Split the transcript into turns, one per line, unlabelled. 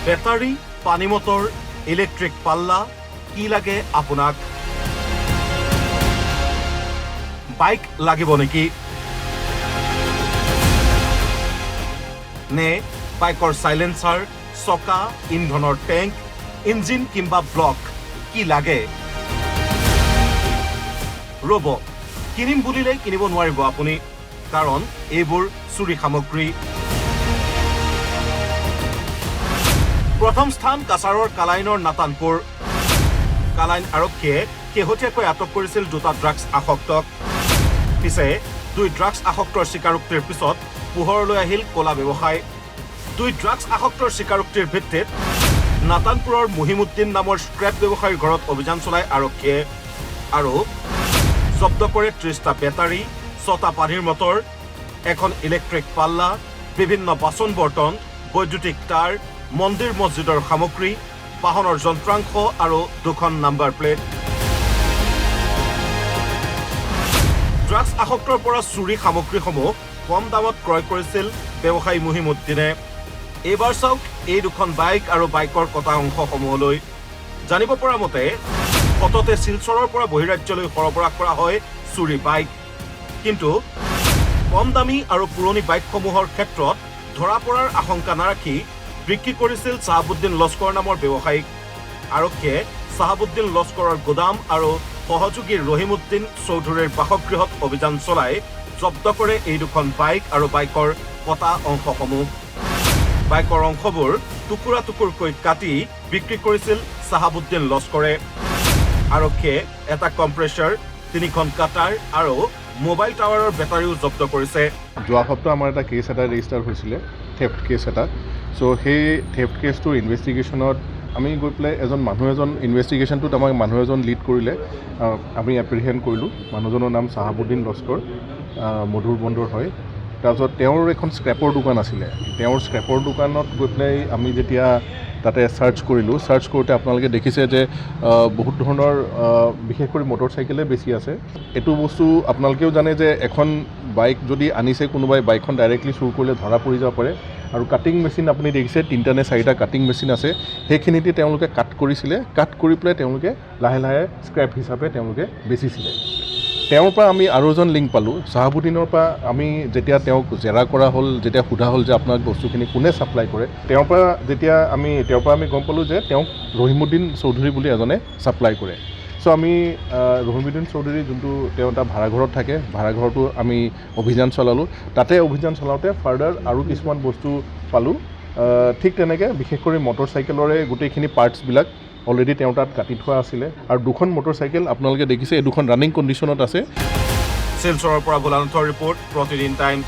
Battery, পানী motor, electric পাল্লা, কি লাগে আপোনাক? বাইক লাগিব নেকি? নে বাইকৰ সাইলেন্সাৰ, চকা, ইন্ধনৰ টেংক, ইঞ্জিন কিংবা ব্লক কি লাগে? ৰ'ব, কিনিম বুলিলেই কিনিব নোৱাৰিব আপুনি, কাৰণ এইবোৰ চুৰি সামগ্ৰী। প্ৰথম স্থান কাছাৰৰ কালাইনৰ নাতানপুৰ। কালাইন আৰক্ষীয়ে শেহতীয়াকৈ আটক কৰিছিল 2টা ড্ৰাগছ আসক্তক। পিছে 2 ড্ৰাগছ আসক্তৰ স্বীকাৰোক্তিৰ পিছত পোহৰলৈ আহিল কলা ব্যৱসায়। 2 ড্ৰাগছ আসক্তৰ স্বীকাৰোক্তিৰ ভিত্তিত নাতানপুৰৰ মহিমুদ্দিন নামৰ স্ক্ৰেপ ব্যৱসায়ীৰ ঘৰত অভিযান চলায় আৰক্ষীয়ে আৰু জব্দ কৰে 30টা বেটাৰী, 6টা পানীৰ মটৰ, এখন ইলেক্ট্ৰিক পাল্লা, বিভিন্ন বাচন বৰ্তন, বৈদ্যুতিক তাঁৰ, মন্দিৰ মছজিদৰ সামগ্ৰী, বাহনৰ যন্ত্ৰাংশ আৰু 2খন নাম্বাৰ প্লেট। ড্ৰাগছ আসক্তৰ পৰা চুৰি সামগ্ৰীসমূহ কম দামত ক্ৰয় কৰিছিল ব্যৱসায়ী মহিমুদ্দিনে। এইবাৰ চাওক এই 2খন বাইক আৰু বাইকৰ কটা অংশসমূহলৈ। জানিব পৰা মতে সততে শিলচৰৰ পৰা বহিৰাজ্যলৈ সৰবৰাহ কৰা হয় চুৰি বাইক। কিন্তু কম দামী আৰু পুৰণি বাইকসমূহৰ ক্ষেত্ৰত ধৰা পৰাৰ আশংকা নাৰাখি বিক্ৰী কৰিছিল চাহাবুদ্দিন লস্কৰ নামৰ ব্যৱসায়ীক। আৰক্ষীয়ে চাহাবুদ্দিন লস্কৰৰ গোদাম আৰু সহযোগী ৰহিমুদ্দিন চৌধুৰীৰ বাসগৃহত অভিযান চলাই জব্দ কৰে এই 2খন বাইক আৰু বাইকৰ কটা অংশসমূহ। বাইকৰ অংশবোৰ টুকুৰা টুকুৰকৈ কাটি বিক্ৰী কৰিছিল চাহাবুদ্দিন লস্কৰে। আৰক্ষীয়ে এটা কম্প্ৰেছৰ, 3খন কাটাৰ আৰু মোবাইল টাৱাৰৰ বেটাৰীও জব্দ কৰিছে।
যোৱা সপ্তাহ আমাৰ এটা কেছ এটা ৰেজিষ্টাৰ হৈছিলে, থেফ্ট কেছ এটা। চ' সেই থেফ্ট কেছটোৰ ইনভেষ্টিগেশ্যনত আমি গৈ পেলাই ইনভেষ্টিগেশ্যনটোত আমাক মানুহ এজন লিড কৰিলে। আমি এপ্ৰিহেণ্ড কৰিলোঁ। মানুহজনৰ নাম চাহাবুদ্দিন লস্কৰ, মধুৰ বন্দৰ হয়। তাৰপিছত তেওঁৰ এখন স্ক্ৰেপৰ দোকান আছিলে। তেওঁৰ স্ক্ৰেপৰ দোকানত গৈ পেলাই আমি যেতিয়া তাতে চাৰ্চ কৰিলোঁ, চাৰ্চ কৰোঁতে আপোনালোকে দেখিছে যে বহুত ধৰণৰ বিশেষ কৰি মটৰ চাইকেলে বেছি আছে। এইটো বস্তু আপোনালোকেও জানে যে এখন বাইক যদি আনিছে কোনোবাই, বাইকখন ডাইৰেক্টলি চুৰ কৰিলে ধৰা পৰি যাব পাৰে। আৰু কাটিং মেচিন আপুনি দেখিছে 3টা নে 4টা কাটিং মেচিন আছে। সেইখিনিতে তেওঁলোকে কাট কৰিছিলে। কাট কৰি পেলাই তেওঁলোকে লাহে লাহে স্ক্ৰেপ হিচাপে তেওঁলোকে বেচিছিলে। তেওঁৰ পৰা আমি আৰু এজন লিংক পালোঁ। চাহাবুদ্দিনৰ পৰা আমি যেতিয়া তেওঁক জেৰা কৰা হ'ল, যেতিয়া সোধা হ'ল যে আপোনাক বস্তুখিনি কোনে ছাপ্লাই কৰে, তেওঁৰ পৰা আমি গম পালোঁ যে তেওঁক ৰহিমুদ্দিন চৌধুৰী বুলি এজনে ছাপ্লাই কৰে। চ' আমি ৰহিমুদ্দিন চৌধুৰী যোনটো তেওঁ এটা ভাড়াঘৰত থাকে, ভাড়াঘৰটো আমি অভিযান চলালোঁ। তাতে অভিযান চলাওঁতে ফাৰ্ডাৰ আৰু কিছুমান বস্তু পালোঁ। ঠিক তেনেকৈ বিশেষ কৰি মটৰ চাইকেলৰে গোটেইখিনি পাৰ্টছবিলাক অলৰেডি তেওঁৰ তাত কাটি থোৱা আছিলে। আৰু 2খন মটৰ চাইকেল আপোনালোকে দেখিছে, এই 2খন ৰানিং কণ্ডিশ্যনত আছে।
শিলচৰৰ পৰা গোলানাথৰ ৰিপৰ্ট, প্ৰতিদিন টাইম।